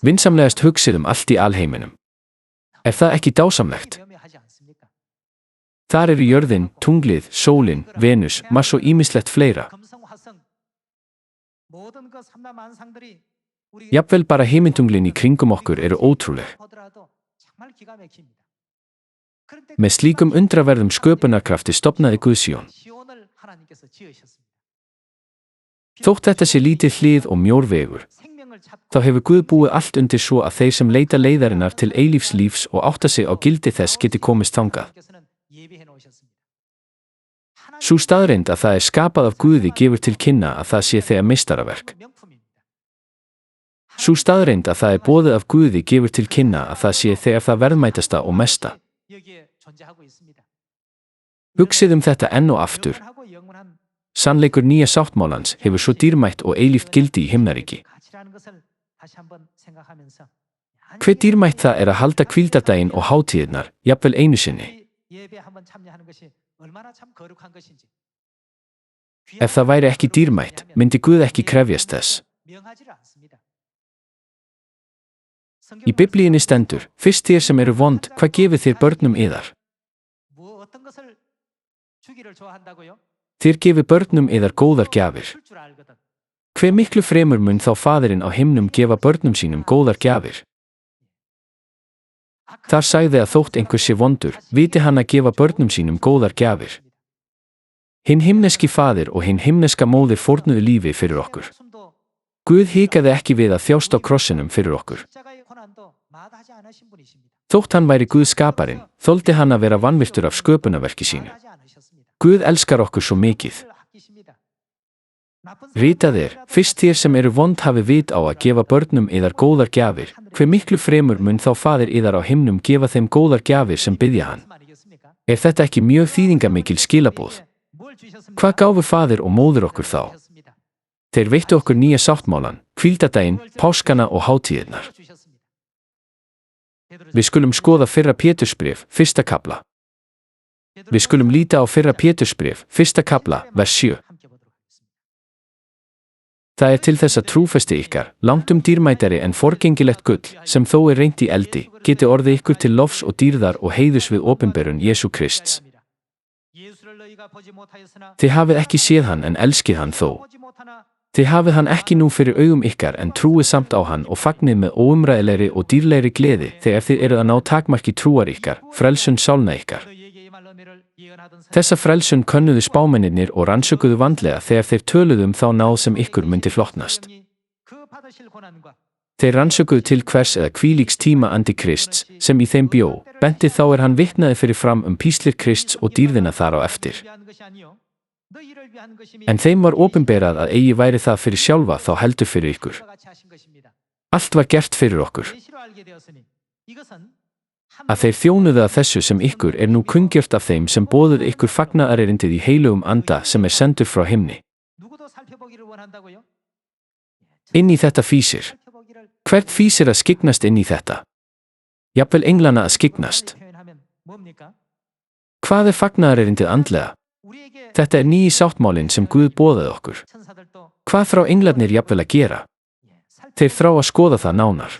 Vinsamlegast hugsið allt í alheiminum. Er það ekki dásamlegt? Þar eru jörðin, tunglið, sólin, Venus, Mars og ýmislegt fleira. Jafnvel bara himintunglin í kringum okkur eru ótrúleg. Með slíkum undraverðum sköpunarkrafti stofnaði Guð Síón. Þótt þetta sé lítið hlið og mjór vegur, þá hefur Guð búið allt undir svo að þeir sem leita leiðarinnar til eilífs lífs og átta sig á gildi þess geti komist þangað. Sú staðreynd að það er skapað af Guði gefur til kynna að það sé þegar meistaraverk. Sú staðreynd að það er boðið af Guði gefur til kynna að það sé þegar það verðmætasta og mesta. Hugsið þetta enn og aftur. Sannleikur nýja sáttmálans hefur svo dýrmætt og eilíft gildi í himnaríki. Hve dýrmætt það er að halda hvíldardaginn og hátíðirnar, jafnvel einu sinni. Ef það væri ekki dýrmætt, myndi Guð ekki krefjast þess. Í Biblíunni stendur, fyrst þér sem eru vond, hvað gefið þér börnum yðar? Þér gefið börnum yðar góðar gjafir. Hve miklu fremur mun þá Faðirinn á himnum gefa börnum sínum góðar gjafir? Þar sagði að þótt einhver sé vondur, viti hann að gefa börnum sínum góðar gjafir. Hinn himneski Faðir og hinn himneska móðir fórnuðu lífi fyrir okkur. Guð hikaði ekki við að þjást á krossinum fyrir okkur. Þótt hann væri Guð skaparinn, þoldi hann að vera vanvirtur af sköpunarverki sínu. Guð elskar okkur svo mikið. Ritað er, fyrst þér sem eru vond hafi vit á að gefa börnum yðar góðar gjafir, hve miklu fremur mun þá Faðir yðar á himnum gefa þeim góðar gjafir sem biðja hann. Er þetta ekki mjög þýðingarmikil skilaboð? Hvað gáfu Faðir og móðir okkur þá? Þeir veittu okkur nýja sáttmálan, hvíldardaginn, páskana og hátíðirnar. Við skulum skoða fyrra Pétursbréf, 1. kafla. Við skulum líta á fyrra Pétursbréf, 1. kafla, vers 7. Það er til þess að trúfesti ykkar, langtum dýrmætari en forgengilegt gull, sem þó er reynt í eldi, geti orðið ykkur til lofs og dýrðar og heiðurs við opinberun Jesú Krists. Þið hafið ekki séð hann en elskið hann þó. Þið hafið hann ekki nú fyrir augum ykkar en trúið samt á hann og fagnið með óumræðilegri og dýrlegri gleði þegar þið eruð að ná takmarki trúar ykkar, frelsun sálna ykkar. Þessa frelsun könnuðu spámennirnir og rannsökuðu vandlega þegar þeir töluðu þá náð sem ykkur myndi hlotnast. Þeir rannsökuðu til hvers eða hvílíks tíma andi Krists, sem í þeim bjó, benti þá hann vitnaði fyrir fram píslir Krists og dýrðina þar á eftir. En þeim var opinberað að eigi væri það fyrir sjálfa þá heldur fyrir ykkur. Allt var gert fyrir okkur. Að þeir þjónuðu að þessu sem ykkur nú kunngjört af þeim sem boðuðu ykkur fagnaðarerindið í heilugum anda sem sendur frá himni. Inn í þetta fýsir. Hvert fýsir að skyggnast inn í þetta? Jafnvel englana að skyggnast. Hvað fagnaðarerindið andlega? Þetta nýji sáttmálinn sem Guð boðaði okkur. Hvað þrá englarnir jafnvel að gera? Þeir þrá að skoða það nánar.